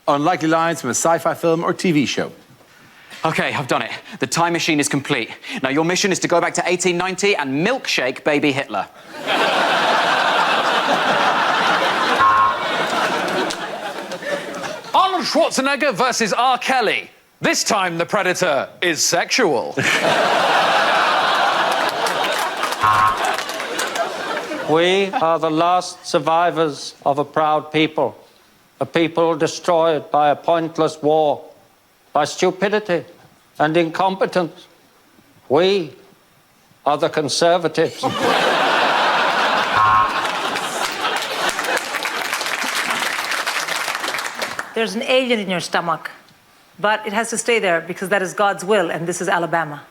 Unlikely lines from a sci-fi film or TV show. Okay, I've done it. The time machine is complete. Now, your mission is to go back to 1890 and milkshake baby Hitler. Arnold Schwarzenegger versus R. Kelly. This time the predator is sexual. We are the last survivors of a proud people. A people destroyed by a pointless war, by stupidity and incompetence. We are the conservatives. There's an alien in your stomach, but it has to stay there because that is God's will, and this is Alabama.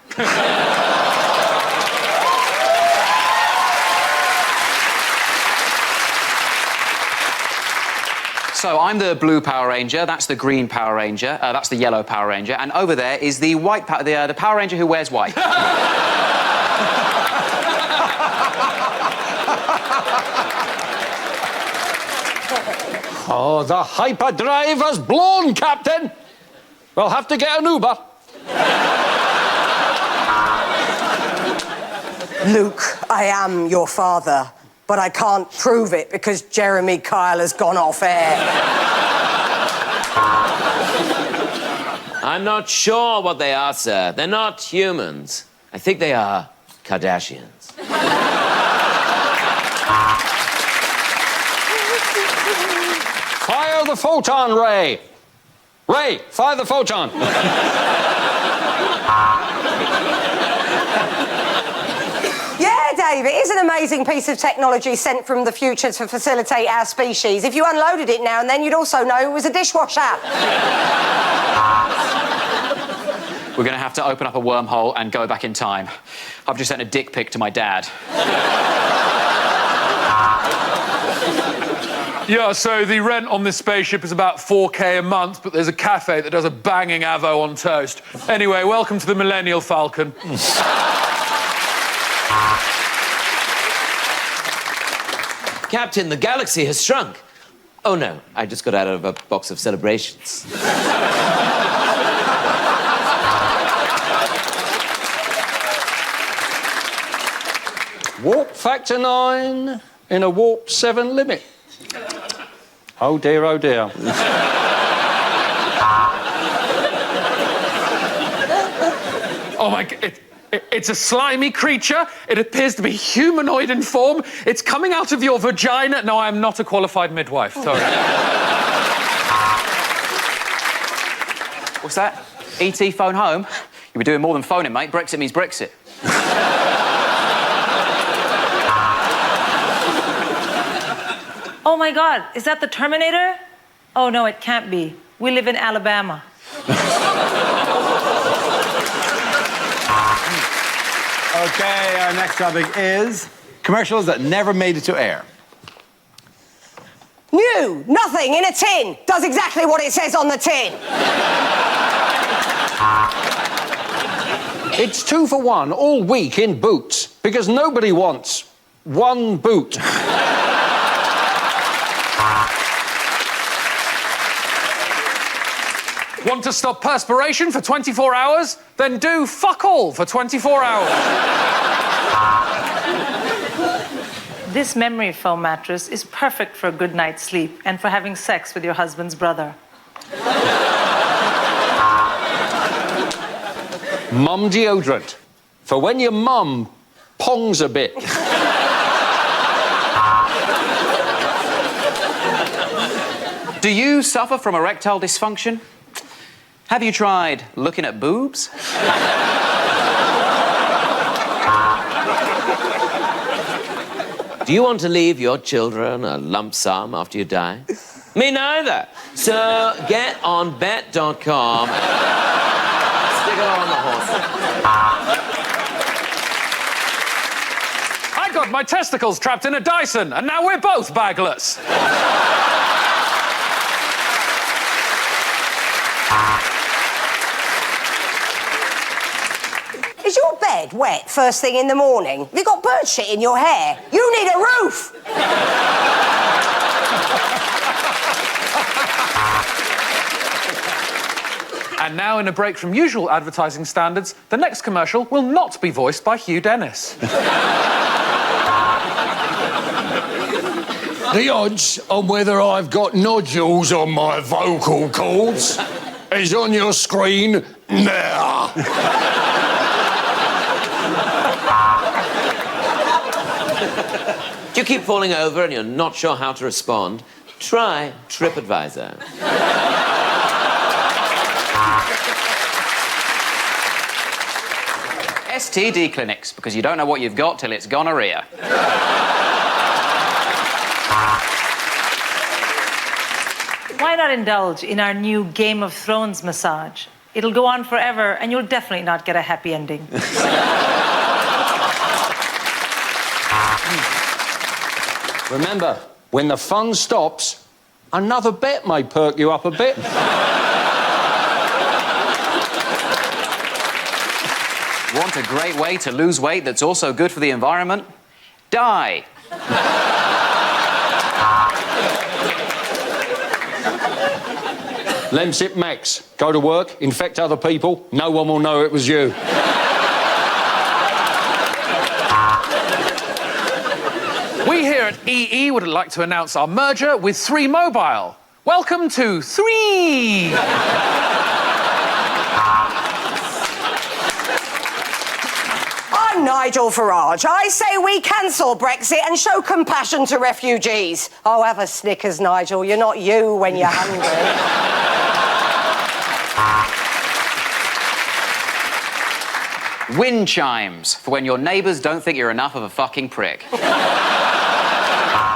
So I'm the blue Power Ranger, that's the green Power Ranger, that's the yellow Power Ranger, and over there is the white the Power Ranger who wears white. Oh, the hyperdrive has blown, Captain. We'll have to get an Uber. Luke, I am your father, but I can't prove it because Jeremy Kyle has gone off air. I'm not sure what they are, sir. They're not humans. I think they are Kardashians. Fire the photon, Ray. Ray, fire the photon. Yeah, Dave, it is an amazing piece of technology sent from the future to facilitate our species. If you unloaded it now and then, you'd also know it was a dishwasher. We're going to have to open up a wormhole and go back in time. I've just sent a dick pic to my dad. Yeah, so the rent on this spaceship is about $4K a month, but there's a cafe that does a banging avo on toast. Anyway, welcome to the Millennial Falcon. Captain, the galaxy has shrunk. Oh, no, I just got out of a box of celebrations. Warp factor 9 in a warp 7 limit. Oh dear, oh dear. Oh my God, it's a slimy creature. It appears to be humanoid in form. It's coming out of your vagina. No, I am not a qualified midwife, sorry. What's that? ET phone home? You'll be doing more than phoning, mate. Brexit means Brexit. Oh my God, is that the Terminator? Oh no, it can't be. We live in Alabama. Okay, our next topic is commercials that never made it to air. New, nothing in a tin. Does exactly what it says on the tin. It's 2 for 1 all week in Boots because nobody wants one boot. Want to stop perspiration for 24 hours? Then do fuck all for 24 hours. This memory foam mattress is perfect for a good night's sleep and for having sex with your husband's brother. Mum deodorant for when your mum pongs a bit. Do you suffer from erectile dysfunction? Have you tried looking at boobs? Do you want to leave your children a lump sum after you die? Me neither. So get on bet.com. Stick it on the horse. I got my testicles trapped in a Dyson, and now we're both bagless. Is your bed wet first thing in the morning? Have you got bird shit in your hair? You need a roof! And now, in a break from usual advertising standards, the next commercial will not be voiced by Hugh Dennis. The odds on whether I've got nodules on my vocal cords is on your screen now. Do you keep falling over and you're not sure how to respond? Try TripAdvisor. STD clinics, because you don't know what you've got till it's gonorrhea. Why not indulge in our new Game of Thrones massage? It'll go on forever, and you'll definitely not get a happy ending. Remember, when the fun stops, another bet may perk you up a bit. Want a great way to lose weight that's also good for the environment? Die. Lemsip Max, go to work, infect other people, no one will know it was you. We here at EE would like to announce our merger with 3 Mobile. Welcome to 3. I'm Nigel Farage. I say we cancel Brexit and show compassion to refugees. Oh, have a Snickers, Nigel. You're not you when you're hungry. Wind chimes, for when your neighbours don't think you're enough of a fucking prick.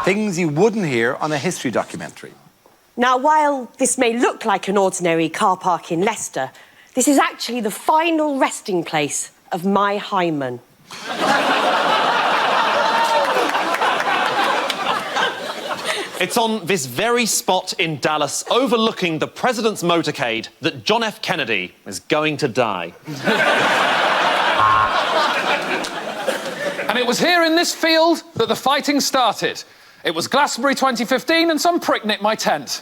Things you wouldn't hear on a history documentary. Now, while this may look like an ordinary car park in Leicester, this is actually the final resting place of my hymen. It's on this very spot in Dallas, overlooking the president's motorcade, that John F. Kennedy is going to die. And it was here in this field that the fighting started. It was Glastonbury 2015 and some prick nicked my tent.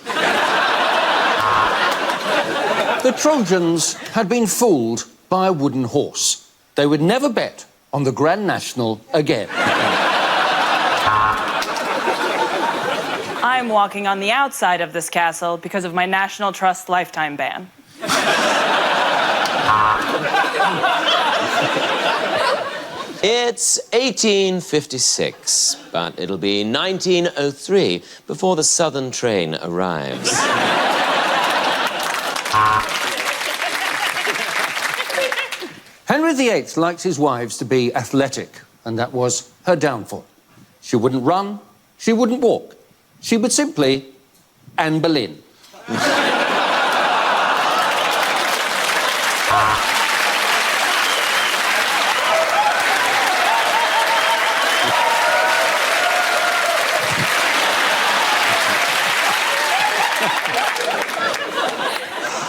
The Trojans had been fooled by a wooden horse. They would never bet on the Grand National again. I'm walking on the outside of this castle because of my National Trust lifetime ban. It's 1856, but it'll be 1903 before the Southern train arrives. Henry VIII liked his wives to be athletic, and that was her downfall. She wouldn't run, she wouldn't walk. She would simply Anne Boleyn.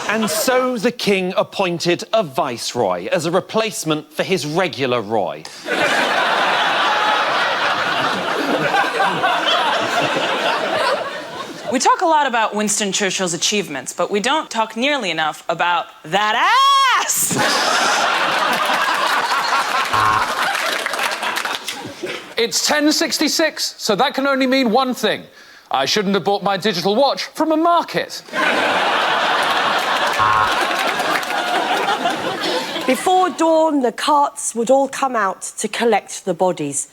And so the king appointed a viceroy as a replacement for his regular Roy. We talk a lot about Winston Churchill's achievements, but we don't talk nearly enough about that ass! It's 1066, so that can only mean one thing. I shouldn't have bought my digital watch from a market. Before dawn, the carts would all come out to collect the bodies.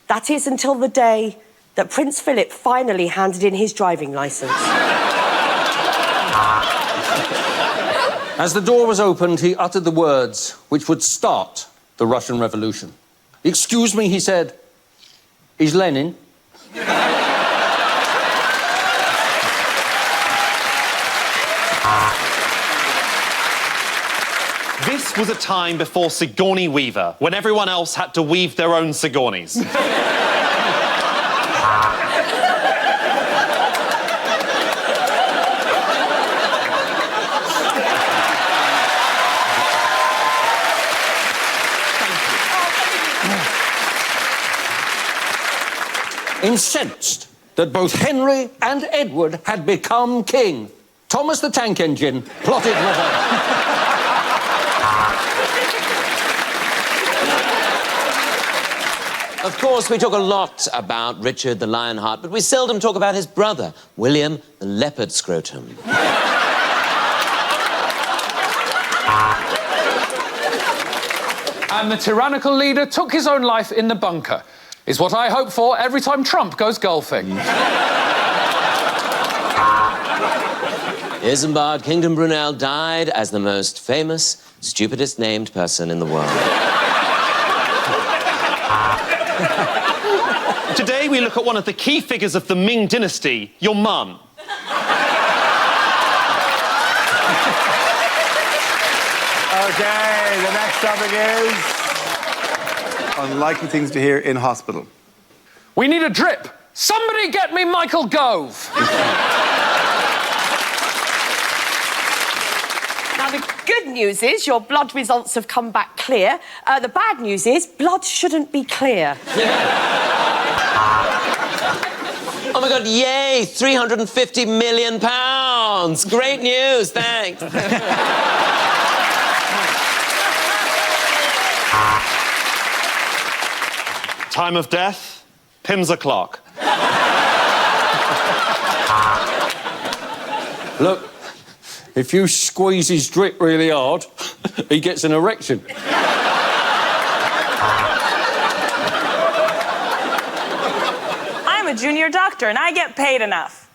That is until the day that Prince Philip finally handed in his driving licence. As the door was opened, he uttered the words which would start the Russian Revolution. "Excuse me," he said, "is Lenin?" This was a time before Sigourney Weaver, when everyone else had to weave their own Sigourneys. Incensed that both Henry and Edward had become king, Thomas Thomas the Tank Engine, plotted with Of course, we talk a lot about Richard the Lionheart, but we seldom talk about his brother, William the Leopard Scrotum. And the tyrannical leader took his own life in the bunker, is what I hope for every time Trump goes golfing. Isambard Kingdom Brunel died as the most famous, stupidest named person in the world. Today we look at one of the key figures of the Ming dynasty, your mum. Okay, the next topic is unlikely things to hear in hospital. We need a drip. Somebody get me Michael Gove. Now, the good news is your blood results have come back clear. The bad news is blood shouldn't be clear. Oh my God, yay! 350 million pounds! Great news, thanks. Time of death, Pim's o'clock. Look, if you squeeze his drip really hard, he gets an erection. I'm a junior doctor and I get paid enough.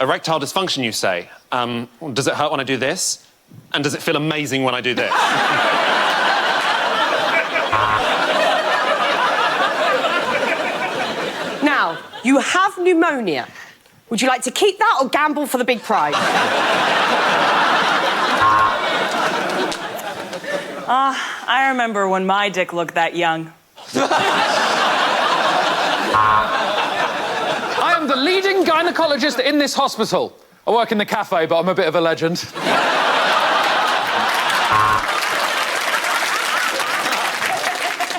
Erectile dysfunction, you say? Does it hurt when I do this? And does it feel amazing when I do this? Now, you have pneumonia. Would you like to keep that or gamble for the big prize? I remember when my dick looked that young. I am the leading gynecologist in this hospital. I work in the cafe, but I'm a bit of a legend.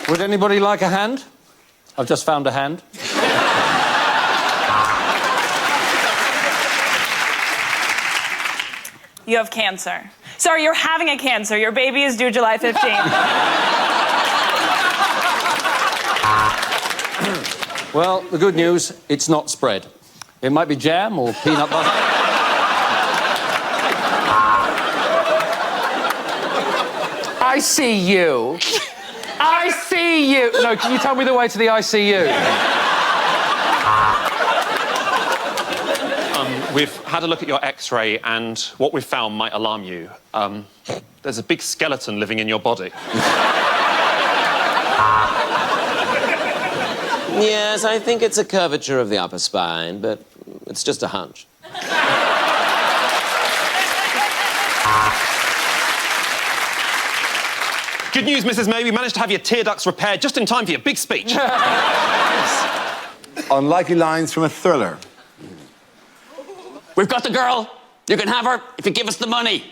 Would anybody like a hand? I've just found a hand. You have cancer. Sorry, you're having a cancer. Your baby is due July 15th. Well, the good news, it's not spread. It might be jam or peanut butter. I see you. I see you. No, can you tell me the way to the ICU? We've had a look at your X-ray, and what we've found might alarm you. There's a big skeleton living in your body. Yes, I think it's a curvature of the upper spine, but it's just a hunch. Good news, Mrs. May. We managed to have your tear ducts repaired just in time for your big speech. Unlikely lines from a thriller. We've got the girl. You can have her if you give us the money.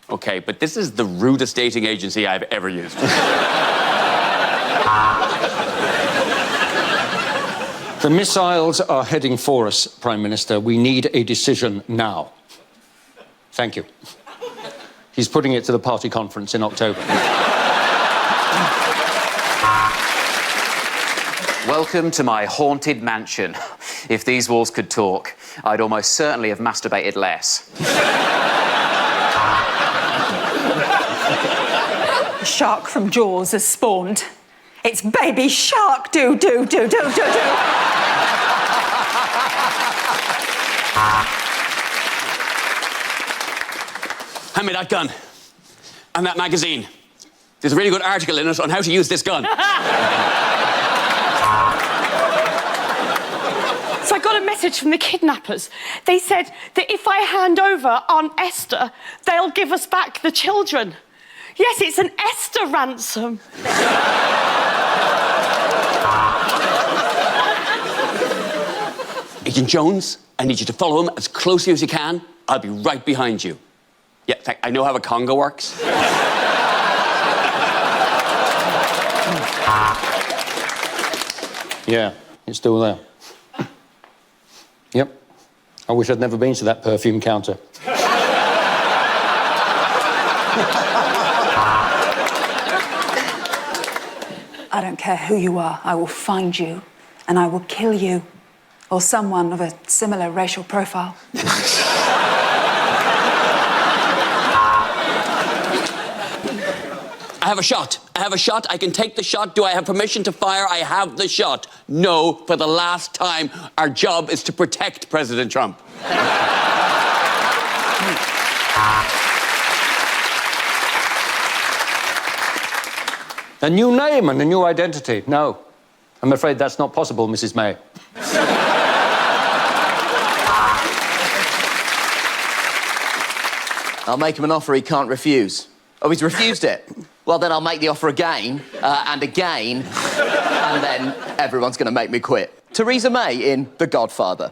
Okay, but this is the rudest dating agency I've ever used. The missiles are heading for us, Prime Minister. We need a decision now. Thank you. He's putting it to the party conference in October. Welcome to my haunted mansion. If these walls could talk, I'd almost certainly have masturbated less. A shark from Jaws has spawned. It's baby shark. Do, do, do, do, do, do. Hand me that gun. And that magazine. There's a really good article in it on how to use this gun. So I got a message from the kidnappers. They said that if I hand over Aunt Esther, they'll give us back the children. Yes, it's an Esther ransom. Agent Jones, I need you to follow him as closely as you can. I'll be right behind you. Yeah, I know how a conga works. Yeah, It's still there. Yep. I wish I'd never been to that perfume counter. I don't care who you are, I will find you and I will kill you or someone of a similar racial profile. I have a shot. I have a shot. I can take the shot. Do I have permission to fire? I have the shot. No, for the last time, our job is to protect President Trump. A new name and a new identity. No, I'm afraid that's not possible, Mrs. May. I'll make him an offer he can't refuse. Oh, he's refused it? Well, then I'll make the offer again, and again, and then everyone's going to make me quit. Theresa May in The Godfather.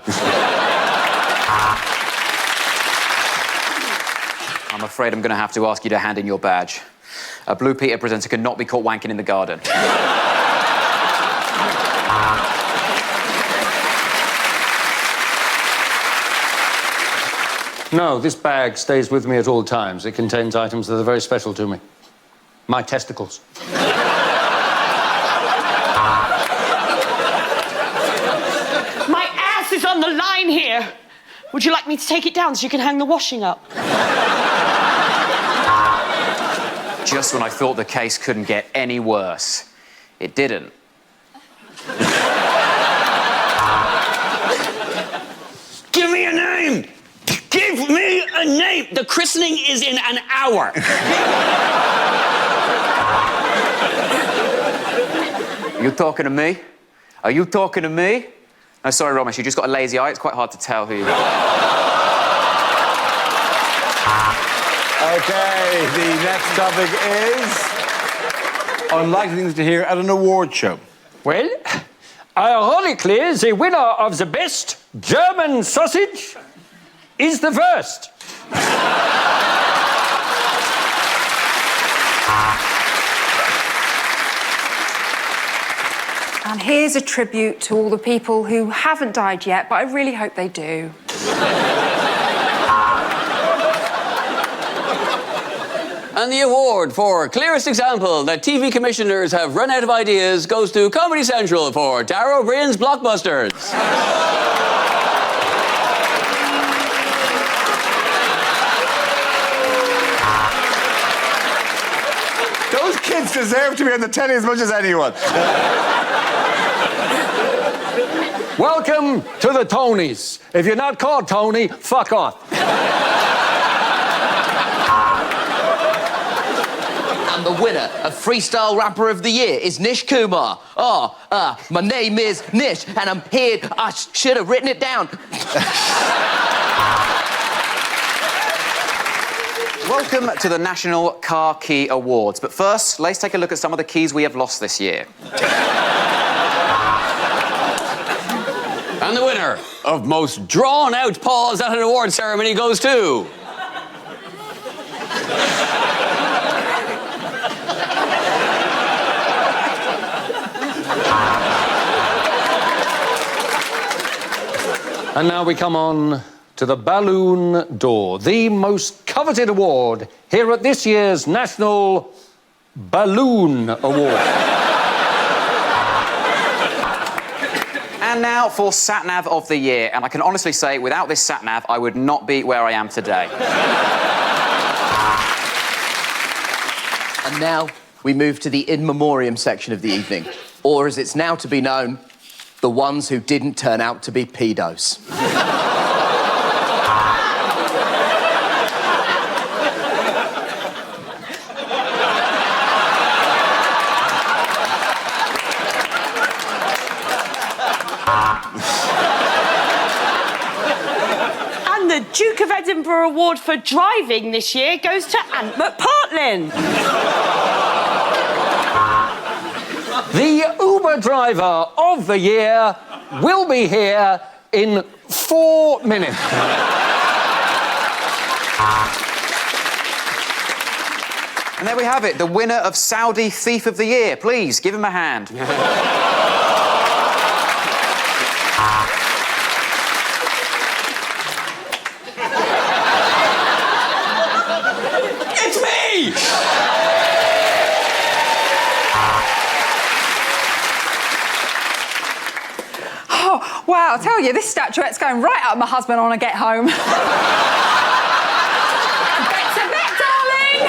I'm afraid I'm going to have to ask you to hand in your badge. A Blue Peter presenter cannot be caught wanking in the garden. No, this bag stays with me at all times. It contains items that are very special to me. My testicles. My ass is on the line here. Would you like me to take it down so you can hang the washing up? Just when I thought the case couldn't get any worse, it didn't. Give me a name! Give me a name! The christening is in an hour. Are you talking to me? Are you talking to me? No, sorry, Romesh, you just got a lazy eye. It's quite hard to tell who you are. Okay, the next topic is unlikely things to hear at an award show. Well, ironically, the winner of the best German sausage is the first. And here's a tribute to all the people who haven't died yet, but I really hope they do. And the award for clearest example that TV commissioners have run out of ideas goes to Comedy Central for Dara O'Briain's Blockbusters. Those kids deserve to be on the telly as much as anyone. Welcome to the Tonys. If you're not called Tony, fuck off. And the winner of Freestyle Rapper of the Year is Nish Kumar. My name is Nish, and I'm here. I should have written it down. Welcome to the National Car Key Awards. But first, let's take a look at some of the keys we have lost this year. And the winner of most drawn-out pause at an award ceremony goes to... And now we come on to the Balloon d'Or, the most coveted award here at this year's National Balloon Award. And now for Sat-Nav of the Year. And I can honestly say, without this Sat-Nav, I would not be where I am today. And now we move to the in memoriam section of the evening, or as it's now to be known, the ones who didn't turn out to be pedos. And the Duke of Edinburgh Award for driving this year goes to Ant McPartlin. The Uber driver of the year will be here in 4 minutes. And there we have it, the winner of Saudi Thief of the Year. Please, give him a hand. Oh, wow, I tell you, this statuette's going right up my husband when I get home. Bet to bet, darling!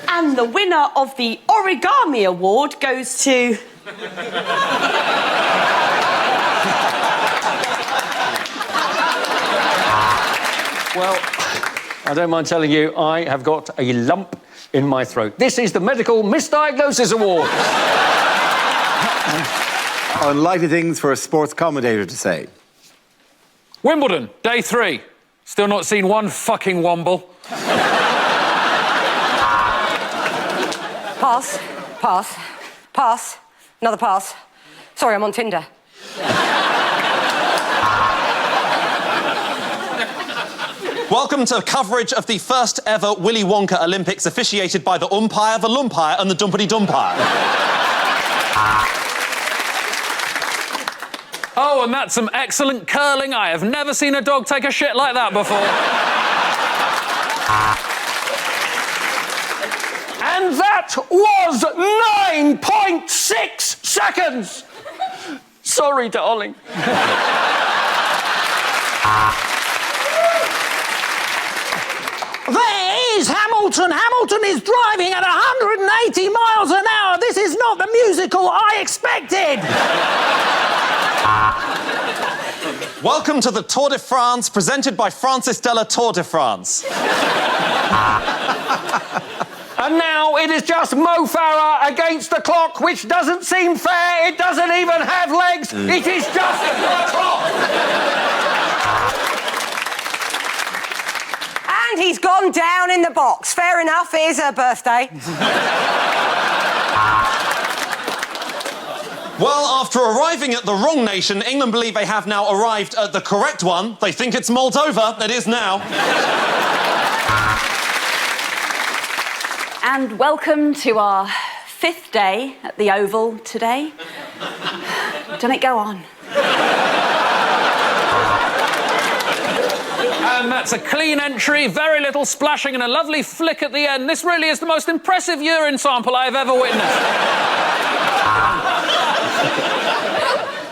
And the winner of the Origami Award goes to... Well, I don't mind telling you, I have got a lump in my throat. This is the Medical Misdiagnosis Award. Unlikely things for a sports commentator to say. Wimbledon, day 3. Still not seen one fucking womble. Pass, pass, pass, another pass. Sorry, I'm on Tinder. Welcome to coverage of the first ever Willy Wonka Olympics officiated by the umpire, the lumpire and the dumpity dumpire. Oh, and that's some excellent curling. I have never seen a dog take a shit like that before. And that was 9.6 seconds! Sorry, darling. There is Hamilton. Hamilton is driving at 180 miles an hour. This is not the musical I expected. Welcome to the Tour de France, presented by Francis Della Tour de France. And now it is just Mo Farah against the clock, which doesn't seem fair. It doesn't even have legs. It is just a clock. And he's gone down in the box. Fair enough, it is her birthday. Well, after arriving at the wrong nation, England believe they have now arrived at the correct one. They think it's Moldova. It is now. And welcome to our 5th day at the Oval today. Don't it go on? And that's a clean entry, very little splashing and a lovely flick at the end. This really is the most impressive urine sample I have ever witnessed.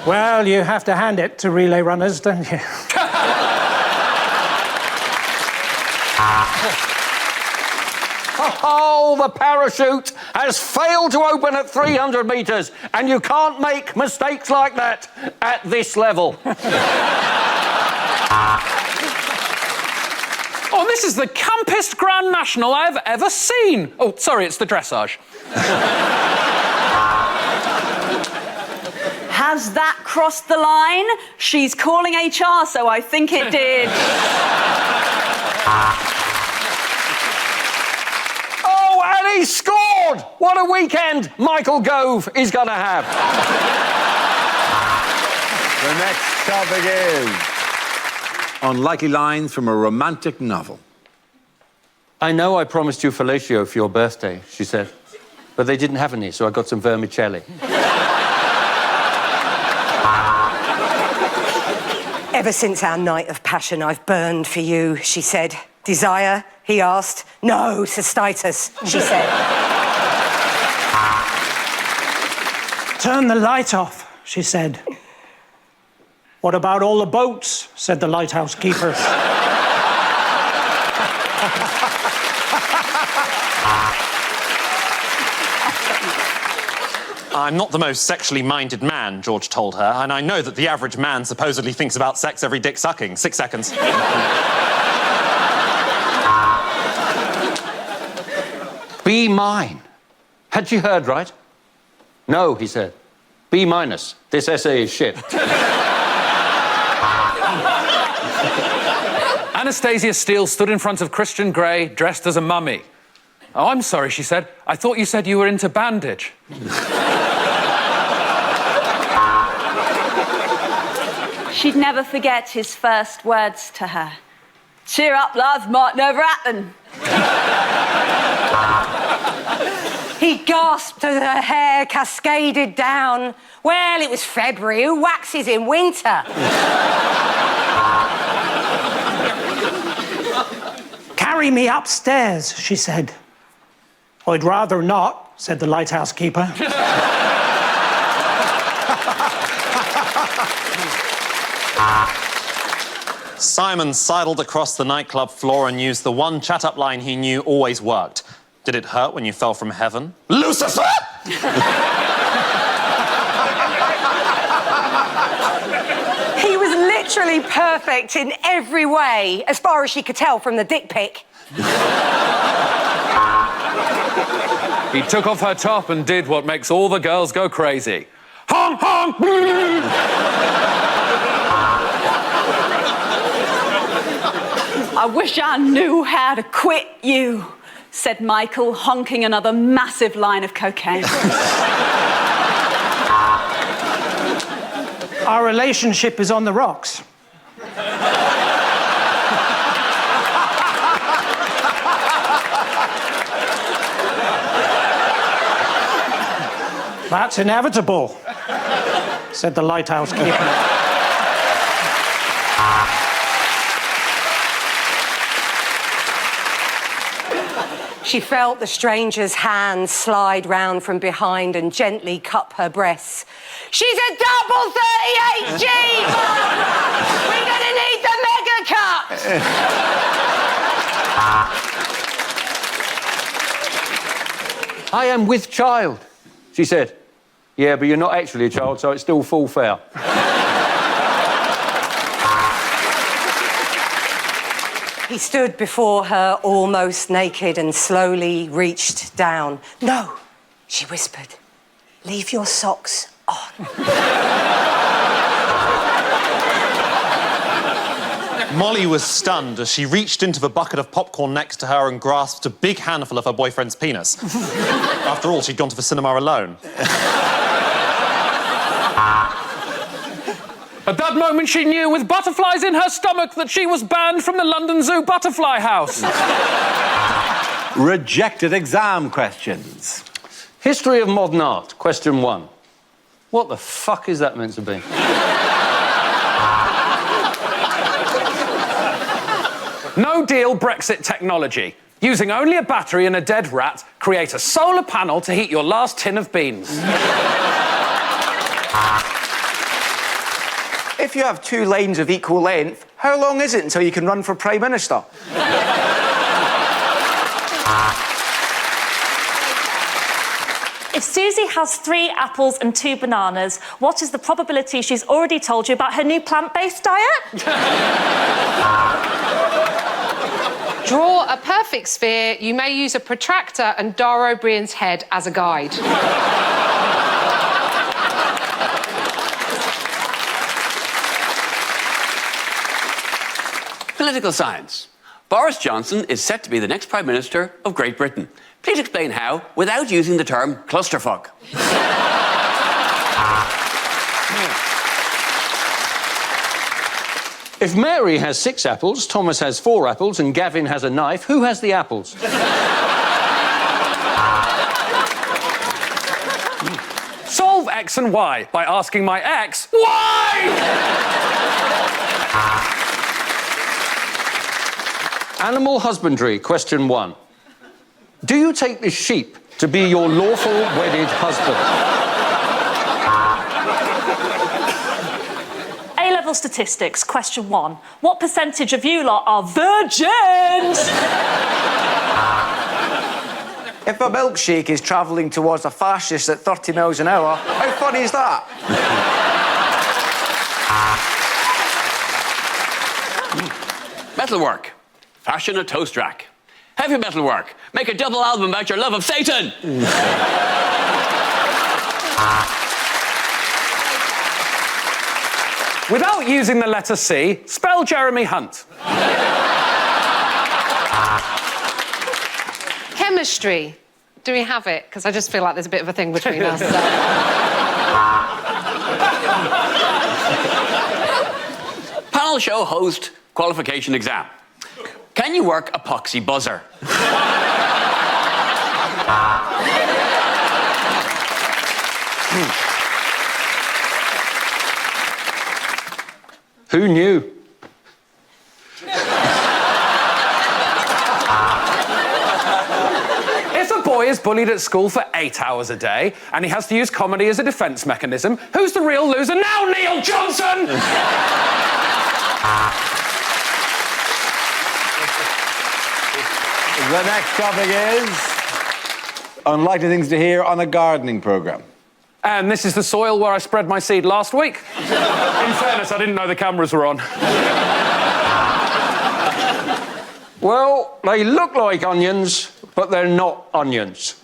Well, you have to hand it to relay runners, don't you? Oh, the parachute has failed to open at 300 metres, and you can't make mistakes like that at this level. Oh, this is the campest Grand National I have ever seen. Oh, sorry, it's the dressage. Has that crossed the line? She's calling HR, so I think it did. Oh, and he scored! What a weekend Michael Gove is going to have. The next topic is unlikely lines from a romantic novel. I know I promised you fellatio for your birthday, she said, but they didn't have any, so I got some vermicelli. Ever since our night of passion, I've burned for you, she said. Desire? He asked. No, cystitis, she said. Turn the light off, she said. What about all the boats? Said the lighthouse keepers. I'm not the most sexually minded man, George told her, and I know that the average man supposedly thinks about sex every dick sucking. 6 seconds. Be mine. Had she heard right? No, he said. B minus. This essay is shit. Anastasia Steele stood in front of Christian Grey, dressed as a mummy. Oh, I'm sorry, she said. I thought you said you were into bandage. She'd never forget his first words to her. Cheer up, love, might never happen. He gasped as her hair cascaded down. Well, it was February. Who waxes in winter? Carry me upstairs, she said. I'd rather not, said the lighthouse keeper. Simon sidled across the nightclub floor and used the one chat-up line he knew always worked. Did it hurt when you fell from heaven? Lucifer! He was literally perfect in every way, as far as she could tell from the dick pic. He took off her top and did what makes all the girls go crazy. Honk, honk! I wish I knew how to quit you, said Michael, honking another massive line of cocaine. Our relationship is on the rocks. That's inevitable, said the lighthouse keeper. She felt the stranger's hand slide round from behind and gently cup her breasts. She's a double 38G! We're gonna need the mega cup! I am with child, she said. Yeah, but you're not actually a child, so it's still full fare. He stood before her almost naked and slowly reached down. No, she whispered. Leave your socks on. Molly was stunned as she reached into the bucket of popcorn next to her and grasped a big handful of her boyfriend's penis. After all, she'd gone to the cinema alone. At that moment, she knew, with butterflies in her stomach, that she was banned from the London Zoo Butterfly House. Rejected exam questions. History of modern art, question 1. What the fuck is that meant to be? No deal Brexit technology. Using only a battery and a dead rat, create a solar panel to heat your last tin of beans. If you have 2 lanes of equal length, how long is it until you can run for Prime Minister? If Susie has 3 apples and 2 bananas, what is the probability she's already told you about her new plant-based diet? Draw a perfect sphere. You may use a protractor and Dara O'Briain's head as a guide. Political science. Boris Johnson is set to be the next Prime Minister of Great Britain. Please explain how without using the term clusterfuck. If Mary has 6 apples, Thomas has 4 apples, and Gavin has a knife, who has the apples? Solve X and Y by asking my ex, why? Animal husbandry, question 1. Do you take this sheep to be your lawful wedded husband? A-level statistics, question 1. What percentage of you lot are virgins? If a milkshake is travelling towards a fascist at 30 miles an hour, how funny is that? Metalwork. Fashion a toast rack. Heavy metalwork. Make a double album about your love of Satan. Without using the letter C, spell Jeremy Hunt. Chemistry. Do we have it? Because I just feel like there's a bit of a thing between us. Panel show host qualification exam. Can you work a poxy buzzer? Who knew? If a boy is bullied at school for 8 hours a day, and he has to use comedy as a defense mechanism. Who's the real loser now, Neil Johnson? The next topic is unlikely things to hear on a gardening program. And this is the soil where I spread my seed last week. In fairness, I didn't know the cameras were on. Well, they look like onions, but they're not onions.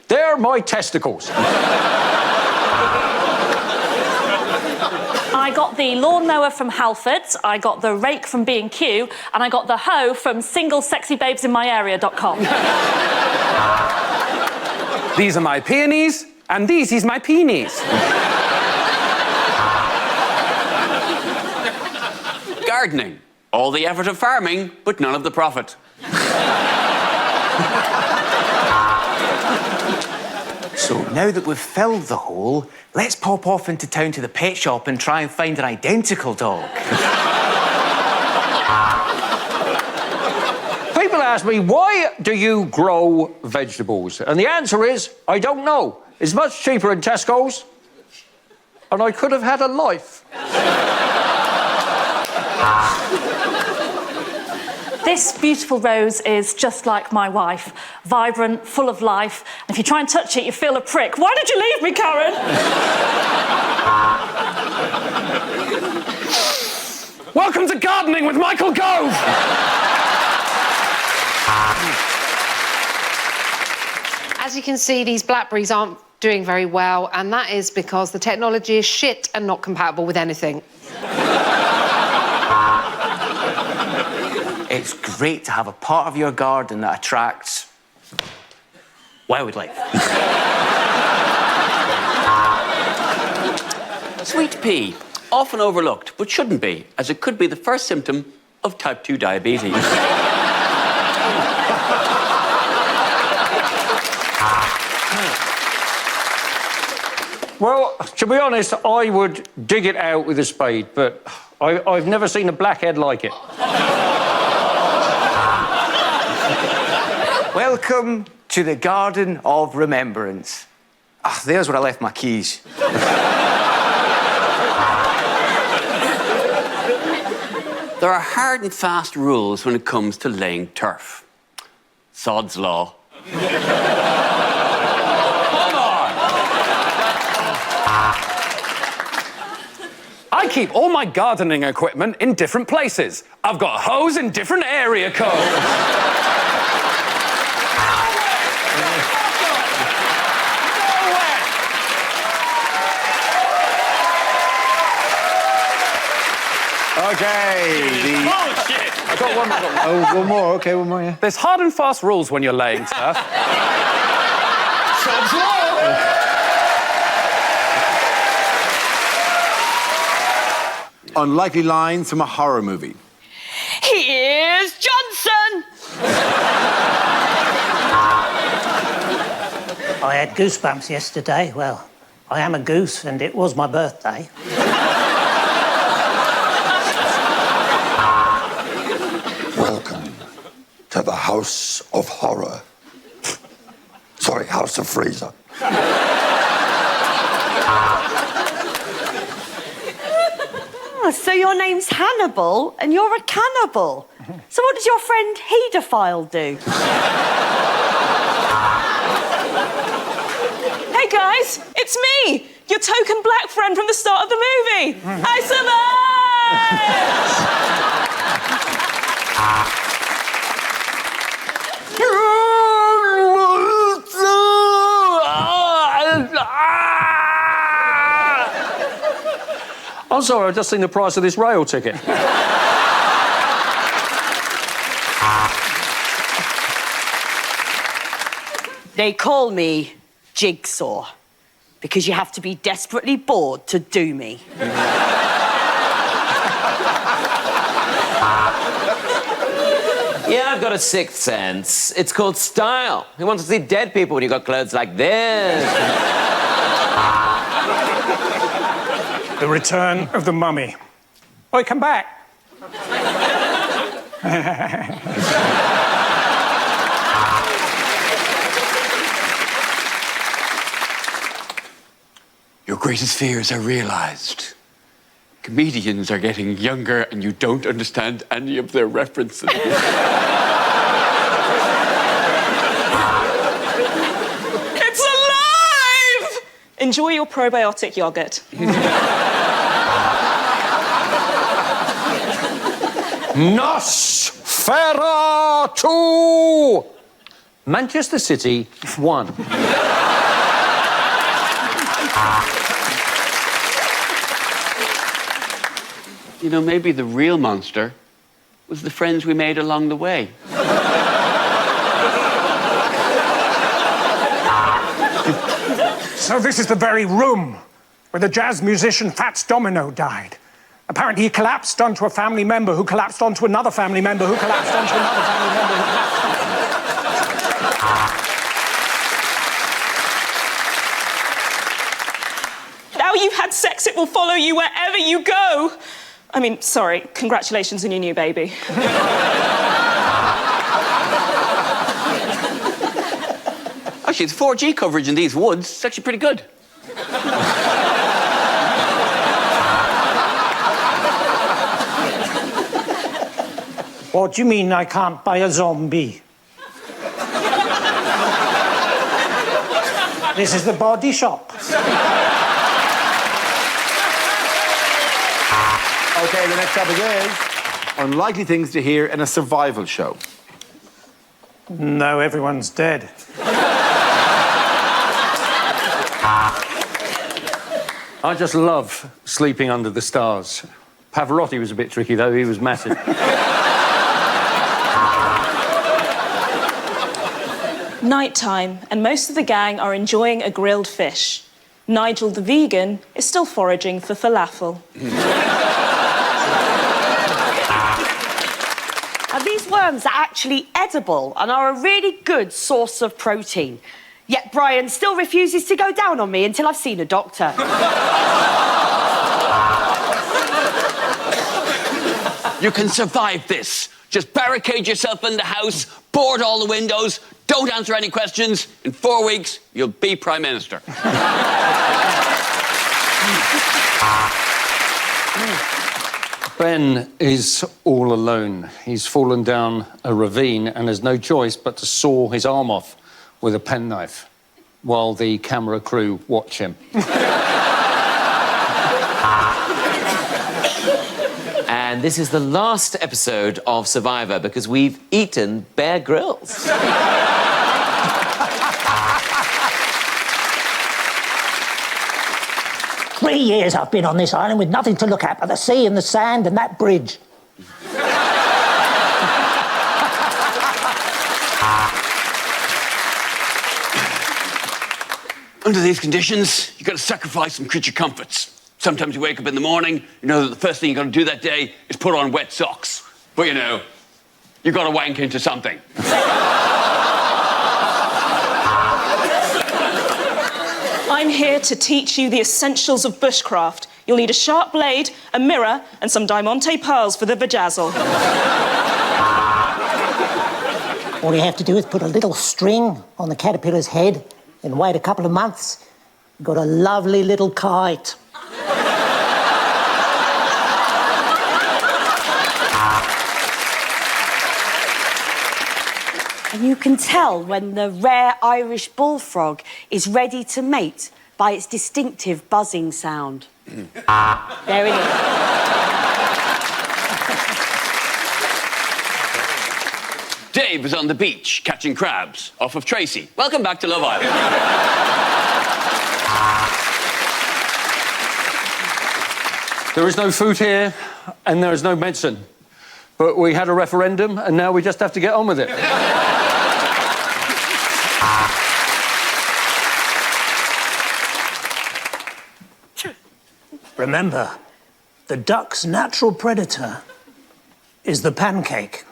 They're my testicles. I got the lawnmower from Halfords, I got the rake from B&Q, and I got the hoe from singlesexybabesInMyArea.com. These are my peonies, and these is my peonies. Gardening. All the effort of farming, but none of the profit. So now that we've filled the hole, let's pop off into town to the pet shop and try and find an identical dog. People ask me, why do you grow vegetables? And the answer is, I don't know. It's much cheaper in Tesco's, and I could have had a life. This beautiful rose is just like my wife. Vibrant, full of life. And if you try and touch it, you feel a prick. Why did you leave me, Karen? Welcome to Gardening with Michael Gove! As you can see, these blackberries aren't doing very well, and that is because the technology is shit and not compatible with anything. It's great to have a part of your garden that attracts wildlife. Sweet pea. Often overlooked, but shouldn't be, as it could be the first symptom of type 2 diabetes. Well, to be honest, I would dig it out with a spade, but I've never seen a blackhead like it. Welcome to the Garden of Remembrance. Ah, there's where I left my keys. There are hard and fast rules when it comes to laying turf. Sod's law. I keep all my gardening equipment in different places. I've got hose in different area codes. Okay. Bullshit! I got one more. Oh, one more. Okay, one more, yeah. There's hard and fast rules when you're laying turf. Sod's law! Unlikely lines from a horror movie. Here's Johnson! I had goosebumps yesterday. Well, I am a goose, and it was my birthday. Welcome to the House of Horror. Sorry, House of Freezer. Oh, so your name's Hannibal, and you're a cannibal. So what does your friend Hedophile do? Hey guys, it's me, your token black friend from the start of the movie. I I'm sorry, I've just seen the price of this rail ticket. They call me Jigsaw because you have to be desperately bored to do me. Yeah, I've got a sixth sense. It's called style. Who wants to see dead people when you've got clothes like this? The Return of the Mummy. Oi, come back. Your greatest fears are realized. Comedians are getting younger and you don't understand any of their references. It's alive! Enjoy your probiotic yogurt. Nosferatu! Manchester City won. You know, maybe the real monster was the friends we made along the way. So this is the very room where the jazz musician Fats Domino died. Apparently he collapsed onto a family member who collapsed onto another family member who collapsed onto another family member who collapsed onto... Now you've had sex, it will follow you wherever you go. I mean, sorry, congratulations on your new baby. Actually, it's 4G coverage in these woods. It's actually pretty good. What do you mean I can't buy a zombie? This is the body shop. Okay, the next topic is unlikely things to hear in a survival show. No, everyone's dead. I just love sleeping under the stars. Pavarotti was a bit tricky, though. He was massive. Nighttime, and most of the gang are enjoying a grilled fish. Nigel the vegan is still foraging for falafel. And these worms are actually edible and are a really good source of protein. Yet Brian still refuses to go down on me until I've seen a doctor. You can survive this. Just barricade yourself in the house, board all the windows, don't answer any questions. In 4 weeks, you'll be Prime Minister. Ben is all alone. He's fallen down a ravine and has no choice but to saw his arm off with a penknife while the camera crew watch him. And this is the last episode of Survivor because we've eaten Bear Grylls. 3 years I've been on this island with nothing to look at but the sea and the sand and that bridge. Under these conditions, you've got to sacrifice some creature comforts. Sometimes you wake up in the morning, you know that the first thing you've got to do that day is put on wet socks. But, you know, you've got to wank into something. I'm here to teach you the essentials of bushcraft. You'll need a sharp blade, a mirror, and some diamante pearls for the vajazzle. All you have to do is put a little string on the caterpillar's head and wait a couple of months. You've got a lovely little kite. And you can tell when the rare Irish bullfrog is ready to mate by its distinctive buzzing sound. There it is. Dave is on the beach catching crabs off of Tracy. Welcome back to Love Island. There is no food here and there is no medicine. But we had a referendum and now we just have to get on with it. Remember, the duck's natural predator is the pancake.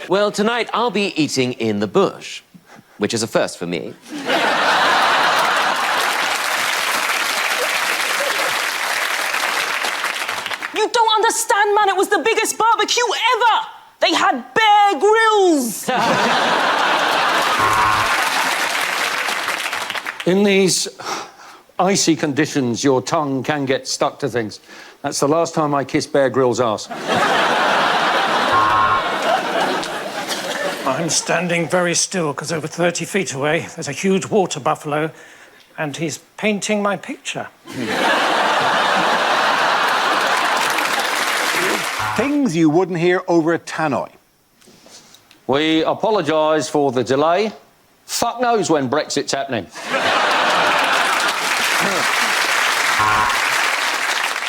Well, tonight I'll be eating in the bush, which is a first for me. You don't understand, man. It was the biggest barbecue ever. They had bear Jules! In these icy conditions, your tongue can get stuck to things. That's the last time I kissed Bear Grylls' arse. I'm standing very still because over 30 feet away there's a huge water buffalo and he's painting my picture. Things you wouldn't hear over a tannoy. We apologise for the delay. Fuck knows when Brexit's happening.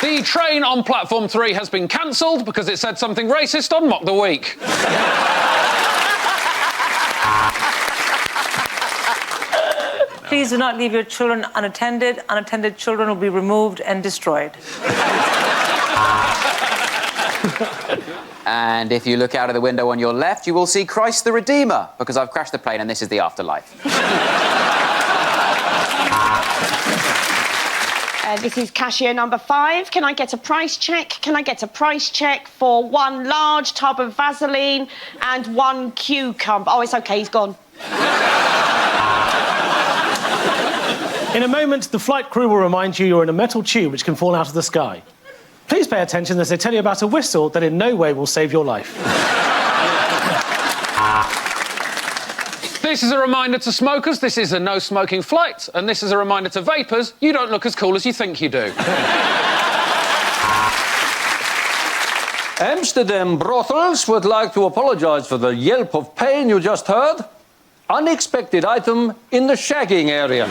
The train on platform 3 has been cancelled because it said something racist on Mock the Week. Please do not leave your children unattended. Unattended children will be removed and destroyed. And if you look out of the window on your left, you will see Christ the Redeemer, because I've crashed the plane and this is the afterlife. This is cashier number 5. Can I get a price check? Can I get a price check for 1 large tub of Vaseline and 1 cucumber? Oh, it's OK, he's gone. In a moment, the flight crew will remind you you're in a metal tube which can fall out of the sky. Please pay attention as they tell you about a whistle that in no way will save your life. This is a reminder to smokers, this is a no-smoking flight, and this is a reminder to vapors, you don't look as cool as you think you do. Amsterdam brothels would like to apologise for the yelp of pain you just heard. Unexpected item in the shagging area.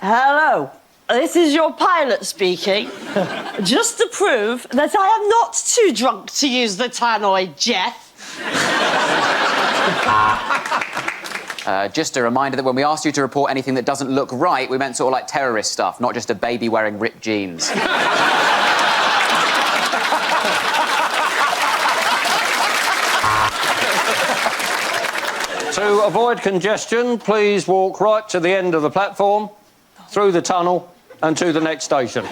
Hello, this is your pilot speaking. Just to prove that I am not too drunk to use the tannoy, Jeff. Just a reminder that when we asked you to report anything that doesn't look right, we meant sort of like terrorist stuff, not just a baby wearing ripped jeans. To avoid congestion, please walk right to the end of the platform, through the tunnel and to the next station.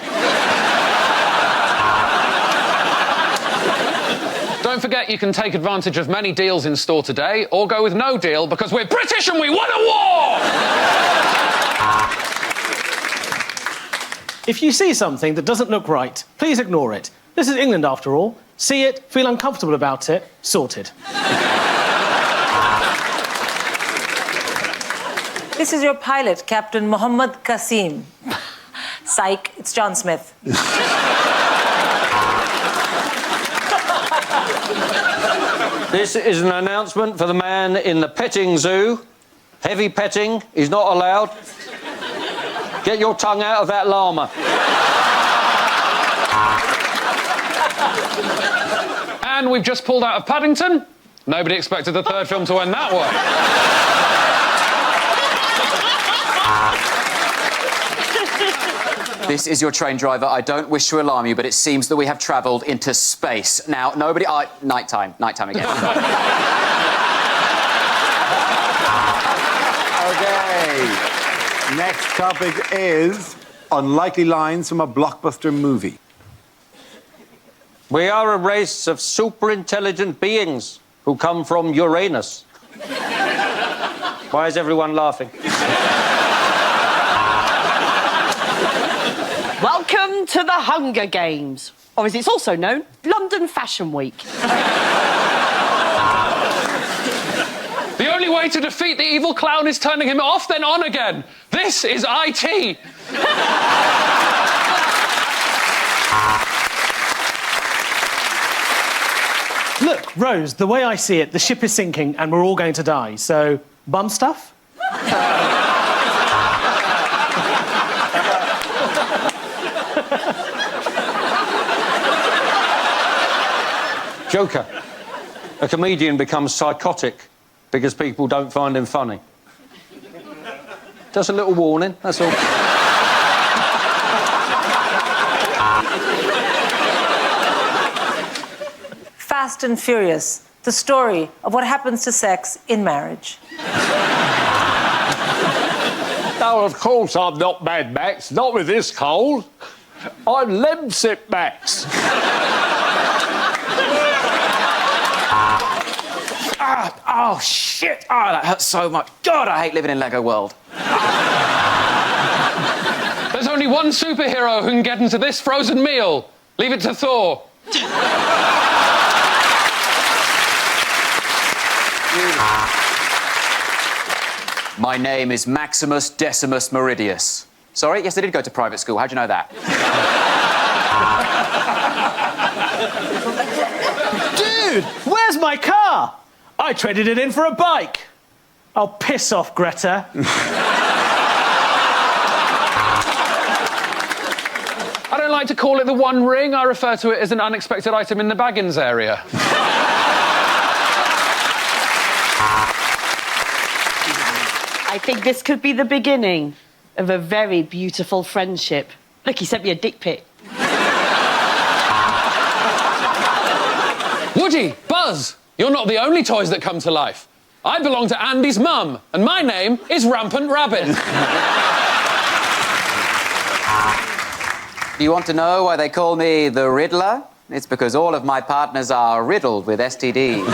Don't forget you can take advantage of many deals in store today, or go with no deal because we're British and we won a war! If you see something that doesn't look right, please ignore it. This is England after all. See it, feel uncomfortable about it, sorted. This is your pilot, Captain Mohammed Qasim. Psych, it's John Smith. This is an announcement for the man in the petting zoo. Heavy petting is not allowed. Get your tongue out of that llama. And we've just pulled out of Paddington. Nobody expected the third film to end that way. This is your train driver. I don't wish to alarm you, but it seems that we have travelled into space. Now, nobody... Nighttime again. Okay. Next topic is unlikely lines from a blockbuster movie. We are a race of super-intelligent beings who come from Uranus. Why is everyone laughing? Welcome to the Hunger Games, or as it's also known, London Fashion Week. The only way to defeat the evil clown is turning him off, then on again. This is IT. Look, Rose, the way I see it, the ship is sinking and we're all going to die, so bum stuff? Joker. A comedian becomes psychotic because people don't find him funny. Just a little warning, that's all. Fast and Furious, the story of what happens to sex in marriage. No, of course I'm not Mad Max, not with this cold. I'm Lemsip Max. Oh, shit. Oh, that hurts so much. God, I hate living in Lego World. There's only one superhero who can get into this frozen meal. Leave it to Thor. My name is Maximus Decimus Meridius. Sorry? Yes, I did go to private school. How'd you know that? Dude, where's my car? I traded it in for a bike. Oh, piss off, Greta. I don't like to call it the One Ring. I refer to it as an unexpected item in the Baggins area. I think this could be the beginning of a very beautiful friendship. Look, he sent me a dick pic. Woody, Buzz, you're not the only toys that come to life. I belong to Andy's mum, and my name is Rampant Rabbit. Do you want to know why they call me the Riddler? It's because all of my partners are riddled with STDs.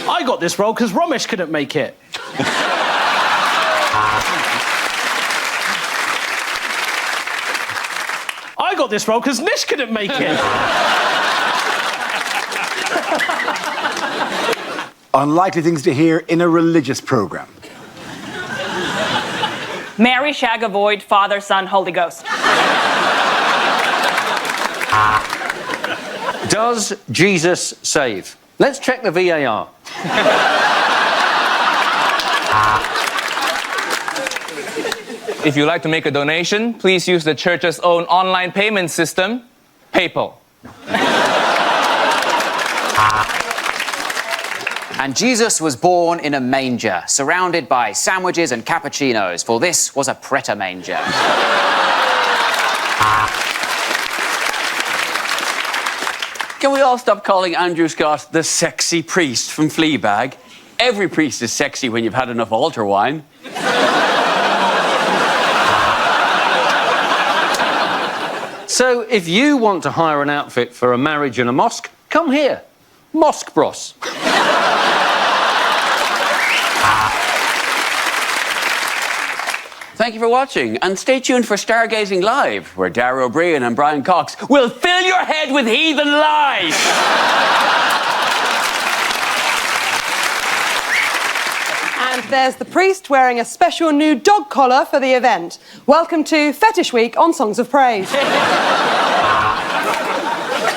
I got this role because Romesh couldn't make it. I got this role because Nish couldn't make it. Unlikely things to hear in a religious program. Mary, shag, avoid, Father, Son, Holy Ghost. Does Jesus save? Let's check the VAR. If you'd like to make a donation, please use the church's own online payment system, PayPal. And Jesus was born in a manger, surrounded by sandwiches and cappuccinos, for this was a Preta manger. Can we all stop calling Andrew Scott the sexy priest from Fleabag? Every priest is sexy when you've had enough altar wine. So, if you want to hire an outfit for a marriage in a mosque, come here. Mosque Bros. Thank you for watching, and stay tuned for Stargazing Live, where Dara O'Briain and Brian Cox will fill your head with heathen lies. And there's the priest wearing a special new dog collar for the event. Welcome to Fetish Week on Songs of Praise.